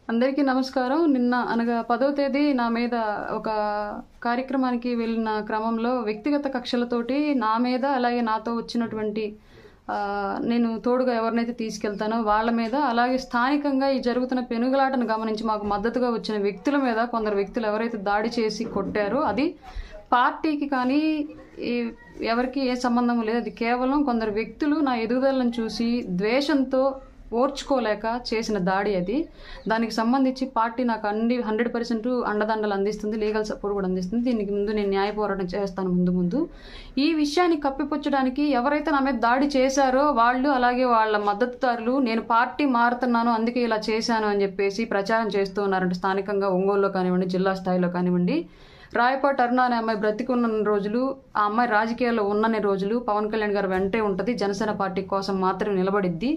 అందరికీ నమస్కారం. నిన్న అనగా 10వ తేదీ నా మీద ఒక కార్యక్రమానికి వెళ్ళిన క్రమంలో వ్యక్తిగత కక్షలతోటి నా మీద, అలాగే నాతో వచ్చినటువంటి నేను తోడుగా ఎవరినైతే తీసుకెళ్తానో వాళ్ళ మీద, అలాగే స్థానికంగా ఈ జరుగుతున్న పెనుగులాటను గమనించి మాకు మద్దతుగా వచ్చిన వ్యక్తుల మీద కొందరు వ్యక్తులు ఎవరైతే దాడి చేసి కొట్టారో అది పార్టీకి కానీ ఎవరికి ఏ సంబంధం లేదు. అది కేవలం కొందరు వ్యక్తులు నా ఎదుగుదలను చూసి ద్వేషంతో ఓర్చుకోలేక చేసిన దాడి అది. దానికి సంబంధించి పార్టీ నాకు 100% అండదండలు అందిస్తుంది, లీగల్ సపోర్ట్ కూడా అందిస్తుంది. దీనికి ముందు నేను న్యాయ పోరాటం చేస్తాను ముందు. ఈ విషయాన్ని కప్పిపుచ్చడానికి ఎవరైతే నా మీద దాడి చేశారో వాళ్ళు, అలాగే వాళ్ళ మద్దతుదారులు నేను పార్టీ మారుతున్నాను అందుకే ఇలా చేశాను అని చెప్పేసి ప్రచారం చేస్తూ ఉన్నారంటే స్థానికంగా ఒంగోలులో కానివ్వండి, జిల్లా స్థాయిలో కానివ్వండి. రాయపాటి అరుణ అనే అమ్మాయి బ్రతికున్న రోజులు, ఆ అమ్మాయి రాజకీయాల్లో ఉన్నన్ని రోజులు పవన్ కళ్యాణ్ గారు వెంటే ఉంటుంది. జనసేన పార్టీ కోసం మాత్రమే నిలబడిద్ది.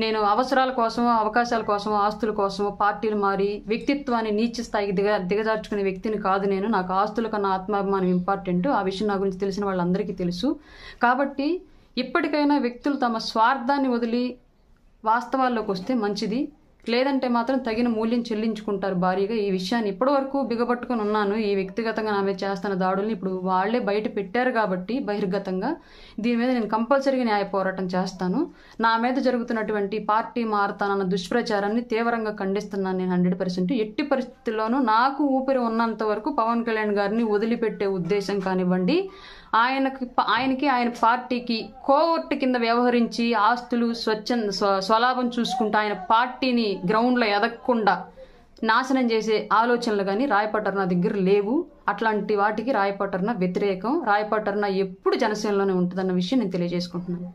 నేను అవసరాల కోసం, అవకాశాల కోసం, ఆస్తుల కోసం పార్టీలు మారి వ్యక్తిత్వాన్ని నీచ స్థాయికి దిగజార్చుకునే వ్యక్తిని కాదు నేను. నాకు ఆస్తుల కన్నా ఆత్మాభిమానం ఇంపార్టెంట్. ఆ విషయం నా గురించి తెలిసిన వాళ్ళందరికీ తెలుసు. కాబట్టి ఇప్పటికైనా వ్యక్తులు తమ స్వార్థాన్ని వదిలి వాస్తవాల్లోకి వస్తే మంచిది. లేదంటే మాత్రం తగిన మూల్యం చెల్లించుకుంటారు భారీగా. ఈ విషయాన్ని ఇప్పటివరకు బిగబట్టుకుని ఉన్నాను. ఈ వ్యక్తిగతంగా నా మీద చేస్తున్న దాడుల్ని ఇప్పుడు వాళ్లే బయట పెట్టారు కాబట్టి బహిర్గతంగా దీని మీద నేను కంపల్సరీగా న్యాయ పోరాటం చేస్తాను. నా మీద జరుగుతున్నటువంటి పార్టీ మారతానన్న దుష్ప్రచారాన్ని తీవ్రంగా ఖండిస్తున్నాను నేను 100%. ఎట్టి పరిస్థితుల్లోనూ నాకు ఊపిరి ఉన్నంత వరకు పవన్ కళ్యాణ్ గారిని వదిలిపెట్టే ఉద్దేశం కానివ్వండి, ఆయనకి ఆయన పార్టీకి కోవర్టు కింద వ్యవహరించి ఆస్తులు స్వలాభం చూసుకుంటూ ఆయన పార్టీని గ్రౌండ్లో ఎదగకుండా నాశనం చేసే ఆలోచనలు కానీ రాయపాటి అరుణ దగ్గర లేవు. అట్లాంటి వాటికి రాయపాటి అరుణ వ్యతిరేకం. రాయపాటి అరుణ ఎప్పుడు జనసేనలోనే ఉంటుందన్న విషయం నేను తెలియజేసుకుంటున్నాను.